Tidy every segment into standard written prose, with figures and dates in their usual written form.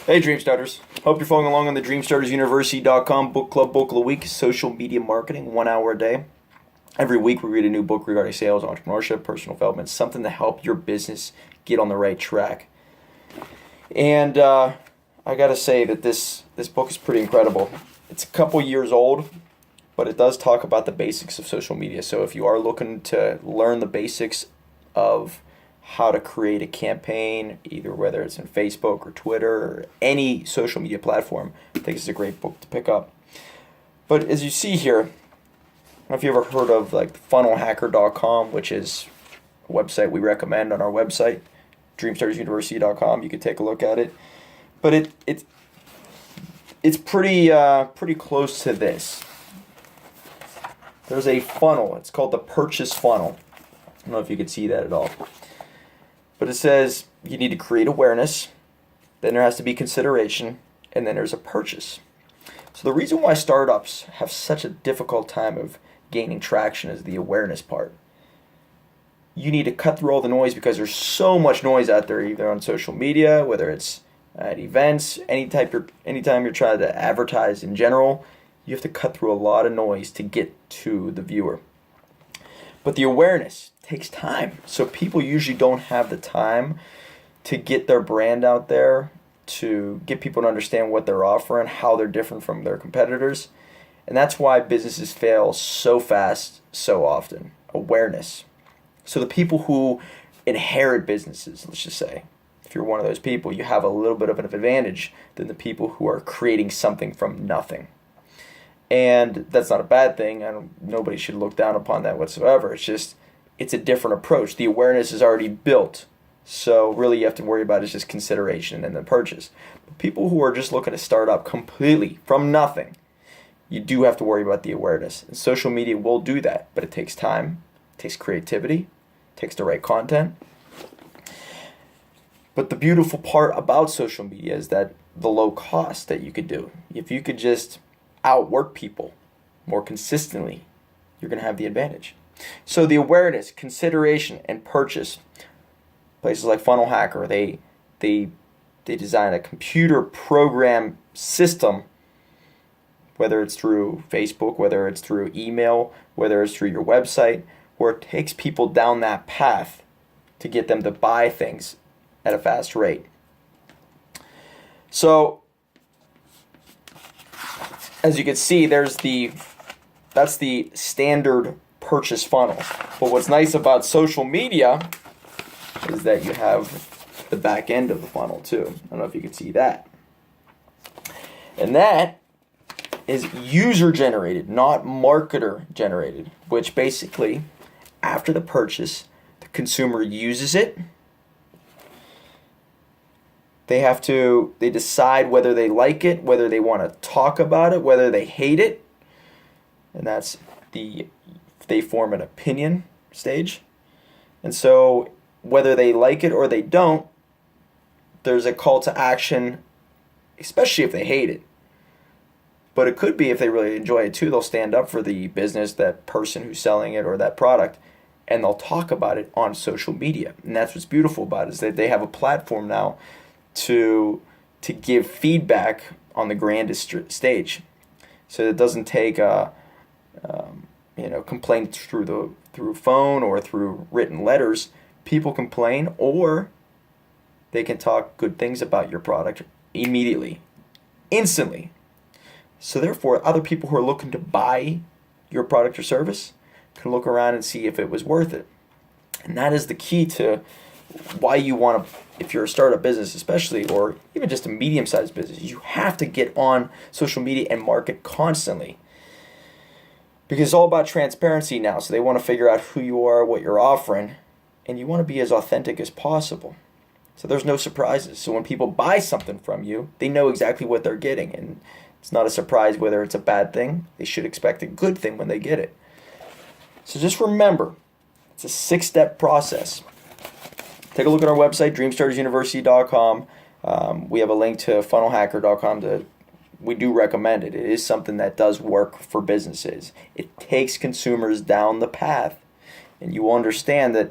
Hey Dream Starters. Hope you're following along on the DreamStartersUniversity.com book club book of the week, social media marketing, 1 hour a day. Every week we read a new book regarding sales, entrepreneurship, personal development, something to help your business get on the right track. And I gotta say that this book is pretty incredible. It's a couple years old, but it does talk about the basics of social media. So if you are looking to learn the basics of how to create a campaign, either whether it's in Facebook or Twitter or any social media platform, I think it's a great book to pick up. But as you see here, I don't know if you ever heard of like funnelhacker.com, which is a website we recommend on our website, dreamstartersuniversity.com. You could take a look at it. But it's pretty close to this. There's a funnel. It's called the purchase funnel. I don't know if you can see that at all. But it says you need to create awareness, then there has to be consideration, and then there's a purchase. So the reason why startups have such a difficult time of gaining traction is the awareness part. You need to cut through all the noise because there's so much noise out there, either on social media, whether it's at events, anytime you're trying to advertise in general, you have to cut through a lot of noise to get to the viewer. But the awareness takes time. So people usually don't have the time to get their brand out there, to get people to understand what they're offering, how they're different from their competitors. And that's why businesses fail so fast, so often. Awareness. So the people who inherit businesses, let's just say, if you're one of those people, you have a little bit of an advantage than the people who are creating something from nothing. And that's not a bad thing. Nobody should look down upon that whatsoever. It's a different approach. The awareness is already built. So really you have to worry about is just consideration and the purchase. But people who are just looking to start up completely from nothing, you do have to worry about the awareness. And social media will do that, but it takes time, it takes creativity, it takes the right content. But the beautiful part about social media is that the low cost that you could do. If you could just outwork people more consistently, you're going to have the advantage. So the awareness, consideration, and purchase. Places like Funnel Hacker, they design a computer program system, whether it's through Facebook, whether it's through email, whether it's through your website, where it takes people down that path to get them to buy things at a fast rate. So as you can see, that's the standard purchase funnel. But what's nice about social media is that you have the back end of the funnel too. I don't know if you can see that. And that is user generated, not marketer generated, which basically after the purchase, the consumer uses it. They decide whether they like it, whether they want to talk about it, whether they hate it. And they form an opinion stage. And so whether they like it or they don't, there's a call to action, especially if they hate it. But it could be if they really enjoy it too, they'll stand up for the business, that person who's selling it or that product, and they'll talk about it on social media. And that's what's beautiful about it, is that they have a platform now to give feedback on the grandest stage. So it doesn't take complaints through phone or through written letters. People complain, or they can talk good things about your product immediately, instantly. So therefore, other people who are looking to buy your product or service can look around and see if it was worth it. And that is the key to why you want to, if you're a startup business especially, or even just a medium-sized business, you have to get on social media and market constantly. Because it's all about transparency now. So they want to figure out who you are, what you're offering, and you want to be as authentic as possible. So there's no surprises. So when people buy something from you, they know exactly what they're getting. And it's not a surprise whether it's a bad thing. They should expect a good thing when they get it. So just remember, it's a 6-step process. Take a look at our website, dreamstartersuniversity.com. We have a link to funnelhacker.com. We do recommend it. It is something that does work for businesses. It takes consumers down the path, and you will understand that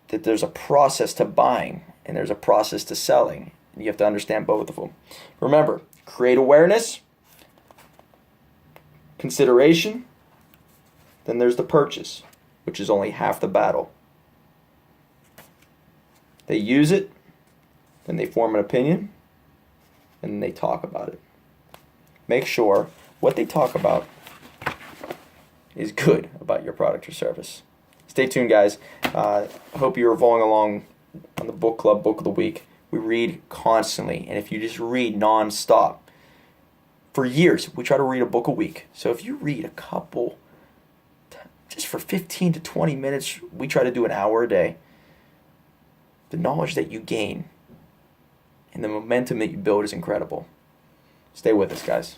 there's a process to buying and there's a process to selling. You have to understand both of them. Remember, create awareness, consideration, then there's the purchase, which is only half the battle. They use it, then they form an opinion, and then they talk about it. Make sure what they talk about is good about your product or service. Stay tuned, guys. Hope you're following along on the book club book of the week. We read constantly, and if you just read nonstop, for years we try to read a book a week. So if you read a couple, just for 15 to 20 minutes, we try to do an hour a day. The knowledge that you gain and the momentum that you build is incredible. Stay with us, guys.